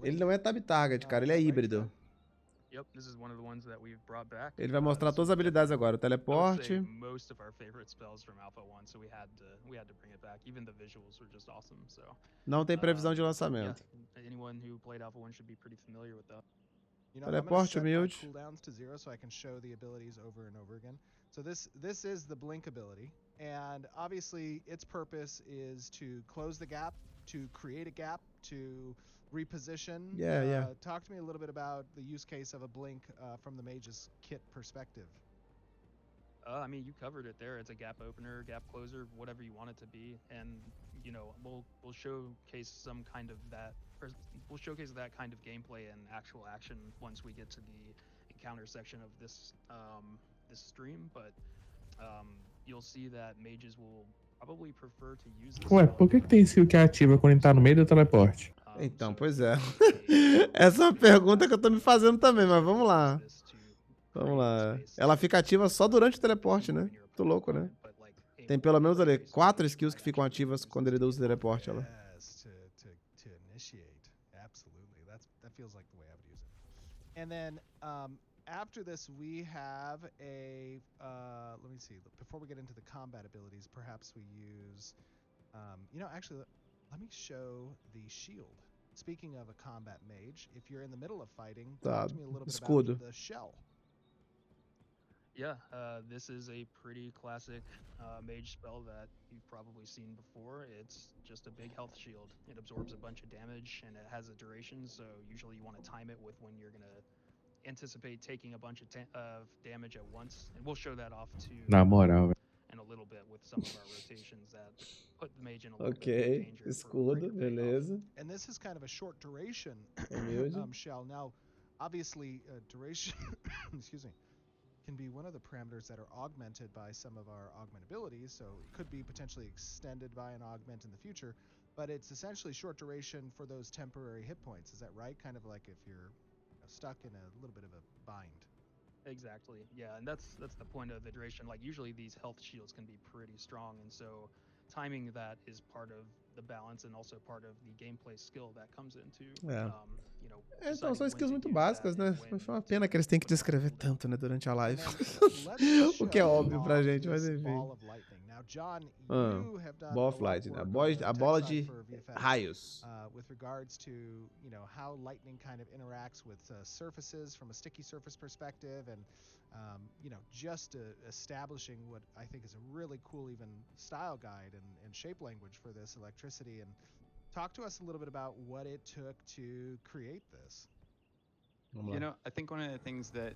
Ele não é tab target, cara, ele é híbrido. Yep, this is one of the ones that we've brought back. Ele vai mostrar todas as habilidades agora, o teleporte. Most of our favorite spells from Alpha 1, so we had to bring it back. Even the visuals were just awesome. So não tem previsão de lançamento. Yeah, anyone who played Alpha 1 should be pretty familiar with that. Teleporte humilde. Cooldowns to 0 so I can show the abilities over and over again. So this is the blink ability, and obviously its purpose is to close the gap, to create a gap, to reposition. Yeah. Talk to me a little bit about the use case of a blink from the mage's kit perspective. I mean, you covered it there. It's a gap opener, gap closer, whatever you want it to be, and you know, we'll showcase some kind of that. We'll showcase that kind of gameplay and actual action once we get to the encounter section of this this stream. But you'll see that mages will probably prefer to use this. Ué, por que tem skill que ativa quando ele tá no meio do teleporte? Então, pois é. Essa é uma pergunta que eu tô me fazendo também, mas vamos lá. Vamos lá. Ela fica ativa só durante o teleporte, né? Muito louco, né? Tem pelo menos ali 4 skills que ficam ativas quando ele usa o teleporte. Ela. To initiate. Absolutely. That feels like the way I would use it. And then after this we have a let me see. Before we get into the combat abilities, perhaps we use you know, actually let me show the shield. Speaking of a combat mage, if you're in the middle of fighting, talk to me a little bit about the shell. Yeah, this is a pretty classic mage spell that you've probably seen before. It's just a big health shield. It absorbs a bunch of damage and it has a duration, so usually you want to time it with when you're going to anticipate taking a bunch of damage at once. And we'll show that off to Na moral, in a little bit with some of our rotations that put the mage in a little bit of danger. Escudo, beleza. And this is kind of a short duration shell. Now, obviously, duration, excuse me, can be one of the parameters that are augmented by some of our augment abilities, so it could be potentially extended by an augment in the future, but it's essentially short duration for those temporary hit points. Is that right? Kind of like if you're stuck in a little bit of a bind. Exactly. Yeah, and that's the point of the duration. Like usually these health shields can be pretty strong, and so timing that is part of the balance and also part of the gameplay skill that comes into you know. Então são skills muito básicas, né? Foi uma pena que eles têm que descrever tanto, né, durante a live. O que é óbvio pra gente, mas enfim. Ball of Light, né? A bola de raios. With regards to, you know, how lightning kind of interacts with surfaces from a sticky surface perspective, and you know, just establishing what I think is a really cool even style guide and shape language for this electricity. And talk to us a little bit about what it took to create this. You know, I think one of the things that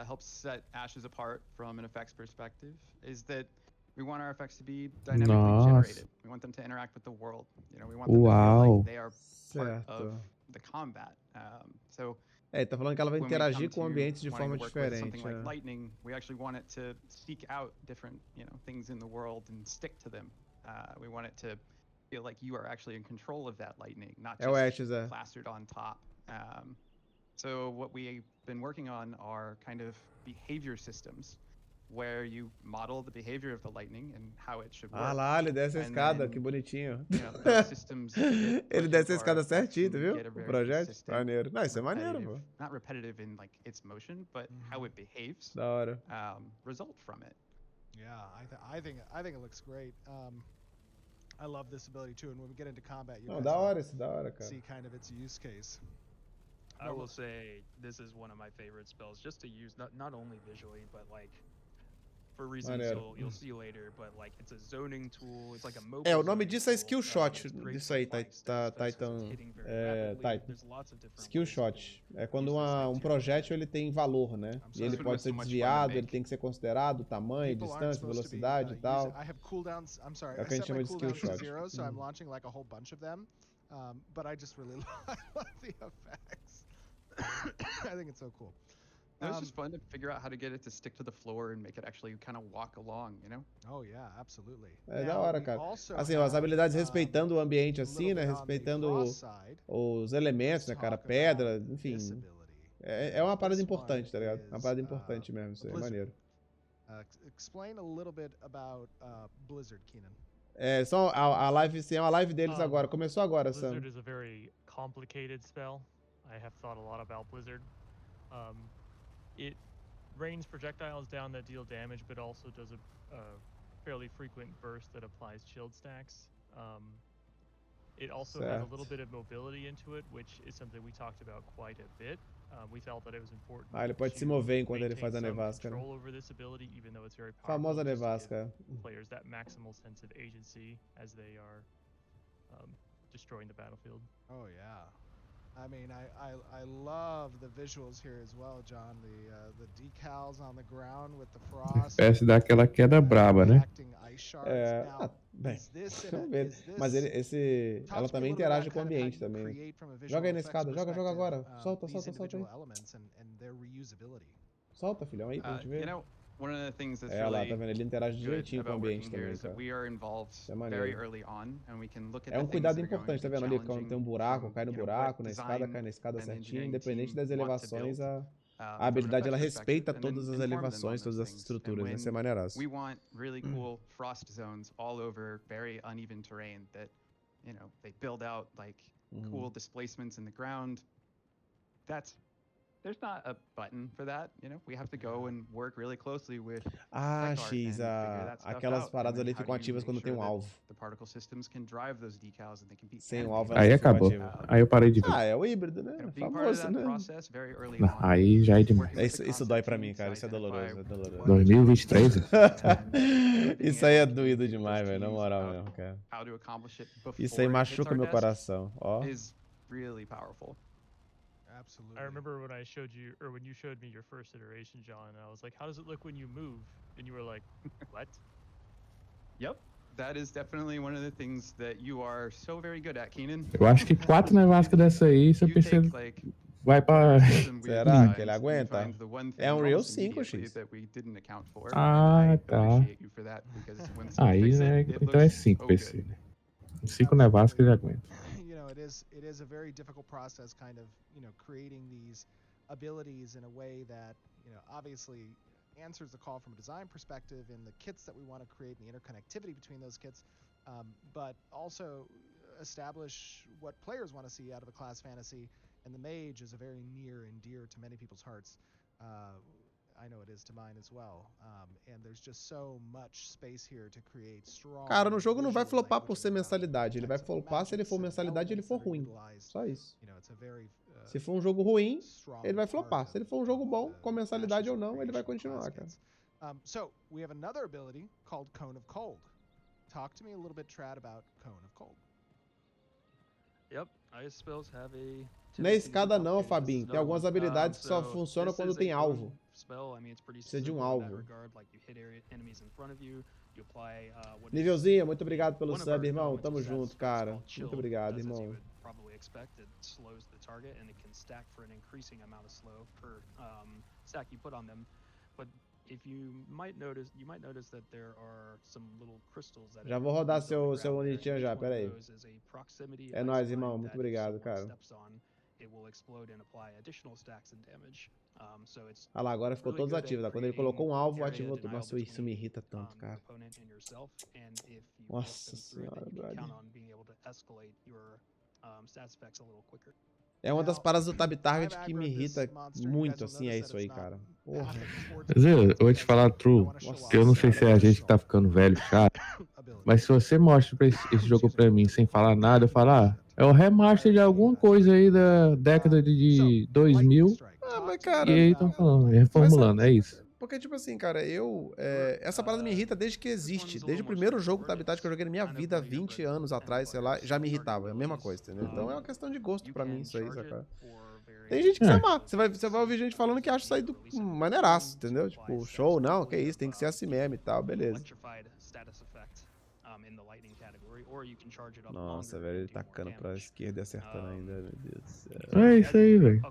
helps set Ashes apart from an effects perspective is that we want our effects to be dynamically generated. We want them to interact with the world. You know, we want them to feel like they are part of the combat. So tá falando que ela vai interagir com ambientes de forma diferente. Something like lightning, we actually want it to seek out different, you know, things in the world and stick to them. We want it to feel like you are actually in control of that lightning, not just plastered on top. So what we've been working on are kind of behavior systems where you model the behavior of the lightning and how it should work. Ah lá, ele desce a escada, que bonitinho. You know, systems ele desce a escada certinho, viu? O projeto, maneiro. Não, isso é maneiro, pô. Not repetitive in like its motion, but how it behaves. Da hora. Result from it. Yeah, I think it looks great. I love this ability too, and when we get into combat, you da hora isso, da hora, cara. See kind of its use case. I will say this is one of my favorite spells, just to use not only visually, but like for reasons you'll see later, but like it's a zoning tool, it's like a mobile. O nome disso é skill shot, disso aí, Titan. Skill shot. É quando um projétil ele tem valor, né? E ele pode ser desviado, ele tem que ser considerado, tamanho, distância, velocidade e tal. É o que a gente chama de skill shot. So I'm launching like a whole bunch of them, but I just really love the effects. I think it's so cool. It's just fun to figure out how to get it to stick to the floor and make it actually kind of walk along, you know? Oh yeah, absolutely. É da hora, cara. Assim, as habilidades respeitando o ambiente assim, né? Respeitando os elementos, né, cara? Pedra, enfim. É uma parada importante, tá ligado? Uma parada importante mesmo, isso aí, é maneiro. Explain a little bit about Blizzard, Keenan. Só a live, sim, é uma live deles agora. Começou agora, Sam. Blizzard is a very complicated spell. I have thought a lot about Blizzard. It rains projectiles down that deal damage, but also does a fairly frequent burst that applies shield stacks. It also has a little bit of mobility into it, which is something we talked about quite a bit. We felt that it was important. Ele pode se mover enquanto ele faz a nevasca, né? Control over this ability, even though it's very powerful, Famosa nevasca. players that maximal sense of agency as they are destroying the battlefield. Oh yeah. I mean, I love the visuals here as well, John. The decals on the ground with the frost. Parece daquela queda braba, né? Bem, vamos ver. Mas ela também interage com o ambiente também, né? Joga aí na escada, joga agora. Solta aí. Solta, filhão, aí pra gente ver. One of the things that's lá, tá vendo? Ele interage direitinho com o ambiente também, cara. É um cuidado importante, tá vendo ali? Quando tem um buraco, cai no buraco, na escada, cai na escada certinho. Independente das elevações, a habilidade ela respeita todas as elevações, todas as estruturas, né? Isso é maneiraço. We want really cool frost zones all over very uneven terrain that, they build out like cool displacements in the ground. There's not a button for that, we have to go and work really closely with X, aquelas paradas ali ficam ativas quando tem um alvo. Sem o alvo, aí acabou. Aí eu parei de ver. É o híbrido, né? Famoso, né? Não, aí já é demais. Isso dói pra mim, cara. Isso é doloroso, 2023? Isso aí é doído demais, velho. Na moral mesmo, cara. Isso aí machuca meu coração, ó. Absolutely. I remember when I showed you, or when you showed me your first iteration, John, and I was like, how does it look when you move? And you were like, what? Yep. That is definitely one of the things that you are so very good at, Keenan. Eu acho que 4 nevascas dessa aí, você percebe, vai pra... Será que ele aguenta? É um Real 5x. Ah, tá. Aí, né? Então é 5 PC, né? 5 nevascas ele aguenta. It is a very difficult process, kind of, creating these abilities in a way that, obviously answers the call from a design perspective in the kits that we want to create and the interconnectivity between those kits, but also establish what players want to see out of a class fantasy. And the mage is a very near and dear to many people's hearts. I know it is to mine as well. And there's just so much space here to create strong. Cara, no jogo não vai flopar por ser mensalidade. Ele vai flopar se ele for mensalidade e ele for ruim. Só isso. Se for um jogo ruim, ele vai flopar. Se ele for um jogo bom, com mensalidade ou não, ele vai continuar, cara. So, we have another ability called Cone of Cold. Talk to me a little bit, Trad, about Cone of Cold. Yep, ice spells have a... Não é escada não, Fabinho. Tem algumas habilidades que só funcionam quando tem alvo. Precisa de um alvo. Nívelzinho, muito obrigado pelo sub, irmão. Tamo junto, cara. Muito obrigado, irmão. Já vou rodar seu bonitinho já, pera aí. É nóis, irmão. Muito obrigado, cara. Ah lá, agora ficou todos ativos. Quando ele colocou um alvo, ativou tudo. Nossa, isso me irrita tanto, cara. Nossa senhora, brother. É uma das paradas do Tab Target que me irrita muito, assim, é isso aí, cara. Porra. Zé, eu vou te falar true, que eu não sei se é a gente que tá ficando velho, chato, mas se você mostra esse jogo pra mim sem falar nada, eu falo, é o remaster de alguma coisa aí da década de 2000, mas cara... E aí estão falando, reformulando, é isso. Porque, tipo assim, cara, essa parada me irrita desde que existe. Desde o primeiro jogo Tab Target que eu joguei na minha vida, 20 anos atrás, sei lá, já me irritava. É a mesma coisa, entendeu? Então é uma questão de gosto pra mim, isso aí, saca? Tem gente que se amar. Você vai ouvir gente falando que acha isso aí do maneiraço, entendeu? Tipo, show, não, que isso, tem que ser assim mesmo e tal, beleza. Nossa, velho, ele tacando pra esquerda e acertando ainda, meu Deus do céu. É isso aí, velho.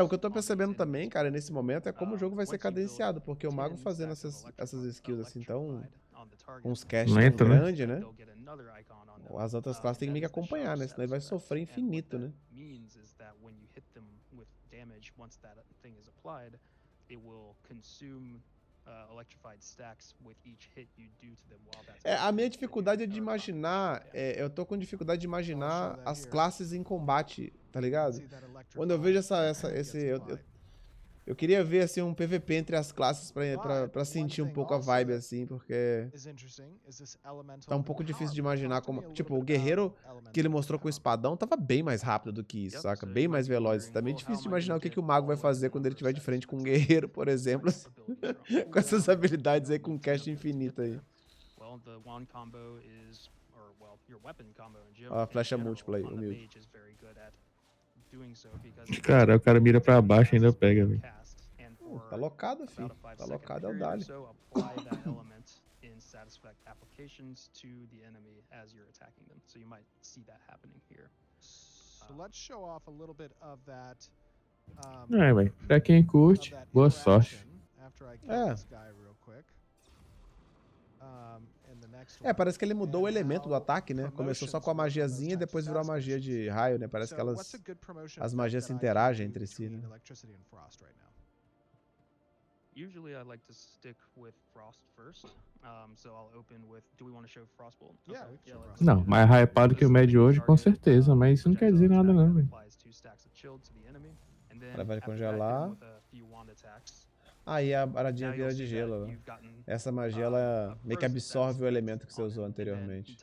O que eu tô percebendo também, cara, nesse momento, é como o jogo vai ser cadenciado, porque o Mago fazendo essas skills assim tão... com uns caches tão grandes, né? As outras classes tem que meio que acompanhar, né? Senão ele vai sofrer infinito, né? electrified stacks with each hit you do to them while that's A minha active. dificuldade é de imaginar, eu tô com dificuldade de imaginar as classes em combate, tá ligado? Quando eu vejo eu queria ver, assim, um PVP entre as classes pra sentir um pouco a vibe, assim, porque tá um pouco difícil de imaginar como... Tipo, o guerreiro que ele mostrou com o espadão tava bem mais rápido do que isso, saca? Bem mais veloz. Tá meio difícil de imaginar o que o mago vai fazer quando ele tiver de frente com um guerreiro, por exemplo, assim, com essas habilidades aí, com cast infinito aí. Well, the wand combo is, or well, your weapon combo in Ó, a flecha múltipla aí, on the humilde. mage is very good at doing so because Cara, o cara mira pra baixo e ainda pega, velho. Tá locado, fi. Tá locado, é o Dali. So apply that element in satisfact applications to the enemy as you're attacking them. So you might see that happening here. So let's show off a little bit of that. Velho. Pra quem curte, boa sorte. After I kill this guy real quick. Parece que ele mudou o elemento do ataque, né? Começou só com a magiazinha e depois virou a magia de raio, né? Parece que as magias se interagem entre si, né? Usually I like to stick with Frost first, so I'll open with, do we want to show Frostbolt? Yeah, Não, mais hypado que o médio hoje, com certeza, mas isso não quer dizer nada não, velho. Ela vai congelar. Aí a paradinha vira de gelo, né? Essa magia, ela meio que absorve o elemento que você usou anteriormente.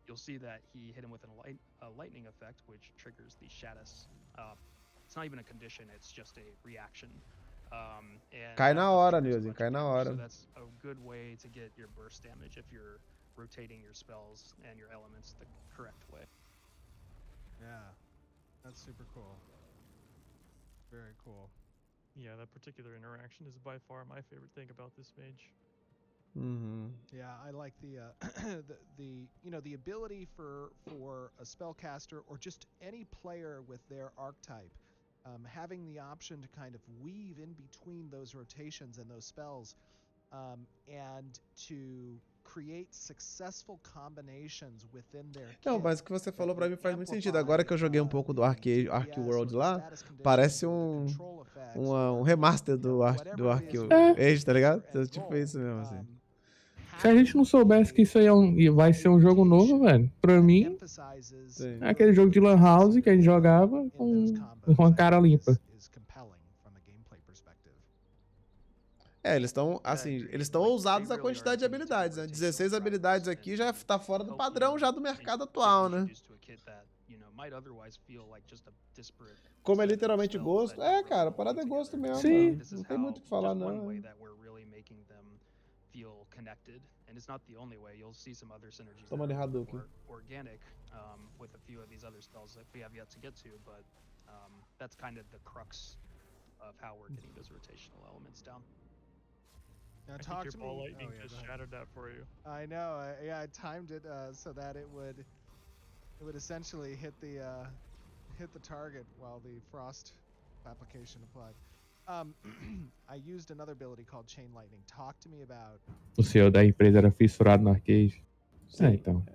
You'll see that he hit him with a lightning effect, which triggers the Shaddus. It's not even a condition; it's just a reaction. Cai na hora, Nilson, cai na hora. So that's a good way to get your burst damage if you're rotating your spells and your elements the correct way. Yeah, that's super cool. Very cool. Yeah, that particular interaction is by far my favorite thing about this mage. Yeah, I like the the ability for a spellcaster or just any player with their archetype, having the option to kind of weave in between those rotations and those spells, and to create successful combinations within their kit. Não, mas o que você falou pra mim faz muito sentido. Agora que eu joguei um pouco do Ark World lá, parece um remaster do Reage, tá ligado? Tipo isso mesmo, assim. Se a gente não soubesse que isso aí vai ser um jogo novo, velho, pra mim, é aquele jogo de Lan House que a gente jogava com uma cara limpa. Eles estão, assim, eles estão ousados a quantidade de habilidades, né? 16 habilidades aqui já tá fora do padrão já do mercado atual, né? Como é literalmente gosto, cara, a parada é gosto mesmo. Sim. Não tem muito o que falar, não. Feel connected, and it's not the only way. You'll see some other synergies that are more organic with a few of these other spells that we have yet to get to, but that's kind of the crux of how we're getting those rotational elements down. Now I talk think to your ball me. lightning just shattered that for you. I know. I timed it so that it would essentially hit the target while the frost application applied. I used another ability called Chain Lightning. Talk to me about. O CEO da empresa era fissurado no arcade. Então.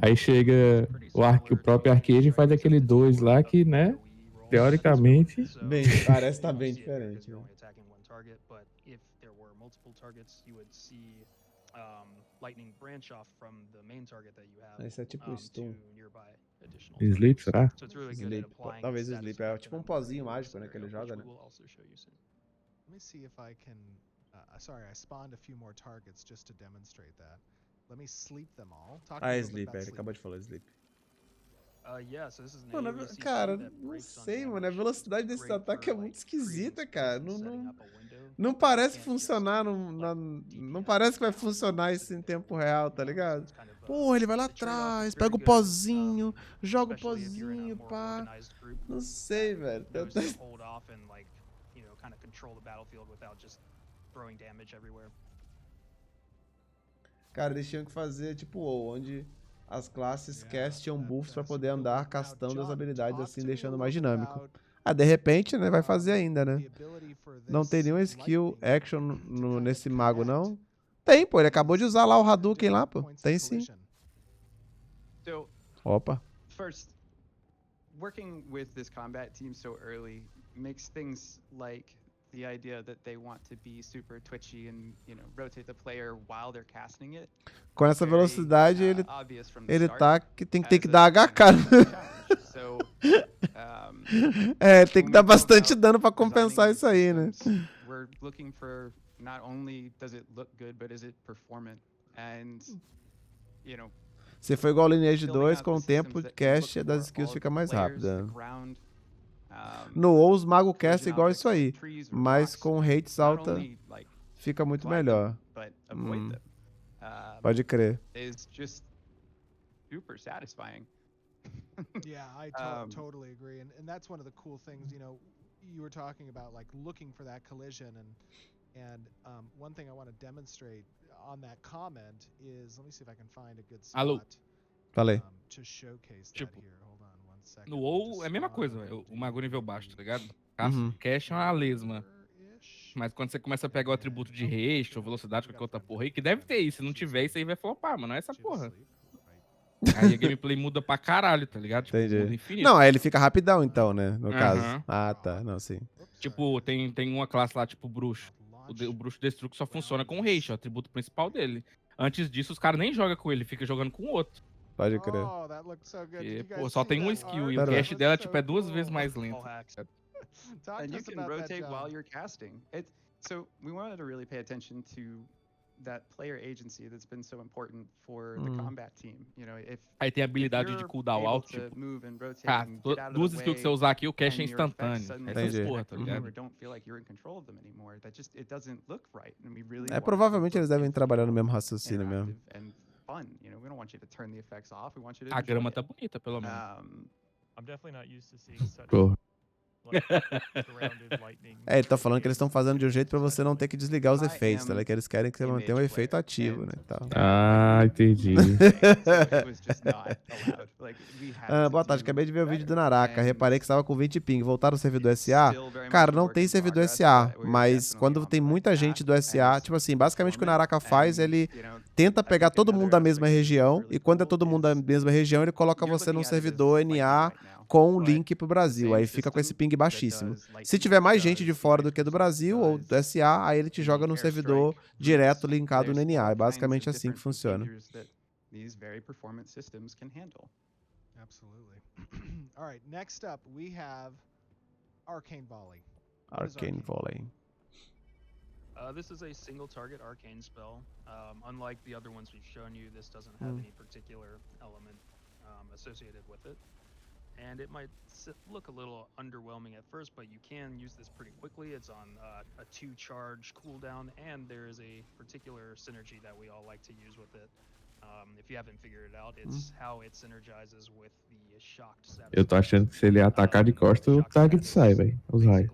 Aí chega o próprio arcade e faz aquele 2 lá que, né, teoricamente... Bem, parece estar bem diferente, né? Esse é tipo stun. Sleep, será? Sleep. Talvez Sleep. É tipo um pozinho mágico, né, que ele joga, né? Let me see if I can... sorry, I spawned a few more targets just to demonstrate that. Let me sleep them all. Sleep, ele acabou de falar Sleep. Mano, cara, não sei, mano. A velocidade desse ataque é muito esquisita, cara. Não parece funcionar, não parece que vai funcionar isso em tempo real, tá ligado? Pô, ele vai lá atrás, pega o pozinho, joga o pozinho, pá. Não sei, velho. Cara, eles tinham que fazer tipo onde as classes castam buffs pra poder andar castando as habilidades assim, deixando mais dinâmico. De repente, né, vai fazer ainda, né? Não tem nenhum skill action nesse mago, não? Tem, pô, ele acabou de usar lá o Hadouken lá, pô. Tem sim. Opa. First, working with this combat team so early makes things like the idea that they want to be super twitchy and, you know, rotate the player while they're casting it. Com essa velocidade, ele tem que dar as a, HK. So, tem que dar bastante dano pra compensar isso aí, né? We're looking for not only does it look good, but is it performant? And, you know, se for igual ao Lineage 2, com o tempo de cast das skills fica mais rápida. No WoW, os Mago cast igual isso aí, mas com rates alta fica muito melhor. Pode crer. Is just super satisfying. Yeah, I totally agree, and that's one of the cool things. You know, you were talking about like looking for that collision, and one thing I want to demonstrate on that comment is, let me see if I can find a good spot. Falei. To showcase tipo, that here. Hold on one second. No WoW é a mesma coisa, velho. O Mago nível baixo, tá ligado? Cash é uma lesma. Mas quando você começa a pegar o atributo de haste ou velocidade, qualquer outra porra aí, que deve ter isso. Se não tiver, isso aí vai flopar, mas não é essa porra. Aí a gameplay muda pra caralho, tá ligado? Tipo, muda infinito. Não, aí ele fica rapidão então, né? No caso. Ah, tá. Não, sim. Tipo, tem uma classe lá, tipo bruxo. O bruxo destruto só funciona com o haste, é o atributo principal dele. Antes disso, os caras nem jogam com ele, fica jogando com o outro. Pode crer. E, pô, só tem uma skill e o cast dela, tipo, é 2 vezes mais lento. And you can rotate while you're casting. So we wanted to really pay attention to that player agency that's been so important for the combat team. You know, aí tem a habilidade de cooldown alto, tipo, duas skills que você usar aqui, o cash é instantâneo. Essas porra, tá ligado? Provavelmente eles devem trabalhar no mesmo raciocínio mesmo. A grama tá bonita, pelo menos. I'm definitely not used to seeing such ele tá falando que eles estão fazendo de um jeito pra você não ter que desligar os efeitos, tá ligado? Que eles querem que você mantenha o efeito ativo, né? Então. Ah, entendi. Boa tarde, acabei de ver o vídeo do Naraka, reparei que estava com 20 ping, voltaram ao servidor SA? Cara, não tem servidor SA, mas quando tem muita gente do SA, tipo assim, basicamente o que o Naraka faz, ele tenta pegar todo mundo da mesma região, e quando é todo mundo da mesma região, ele coloca você num servidor NA com o link pro Brasil, aí fica com esse ping baixíssimo. Se tiver mais gente de fora do que do Brasil ou do SA, aí ele te joga no servidor direto linkado no NA. É basicamente assim que funciona. Absolutely. All right, next up we have Arcane Volley. Arcane Volley. This is a single target arcane spell. Unlike the other ones we've shown you, this doesn't have any particular element associated with it. And it might look a little underwhelming at first, but you can use this pretty quickly. It's on a 2-charge cooldown, and there is a particular synergy that we all like to use with it. If you haven't figured it out, it's how it synergizes with the shocked status. Eu tô achando que se ele atacar de costa, o target sai, velho. Os raios.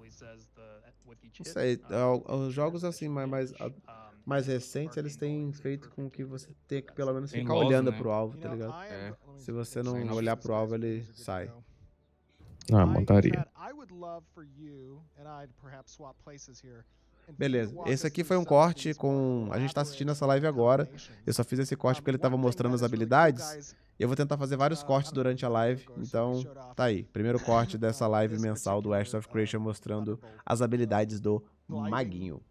Não sei, os jogos assim, mais recentes, eles têm feito com que você tenha que pelo menos ficar olhando pro alvo, tá ligado? Se você não olhar pro alvo, ele sai. Ah, montaria. Beleza, esse aqui foi um corte com... A gente tá assistindo essa live agora. Eu só fiz esse corte porque ele tava mostrando as habilidades. E eu vou tentar fazer vários cortes durante a live. Então, tá aí. Primeiro corte dessa live mensal do Ashes of Creation mostrando as habilidades do Maguinho.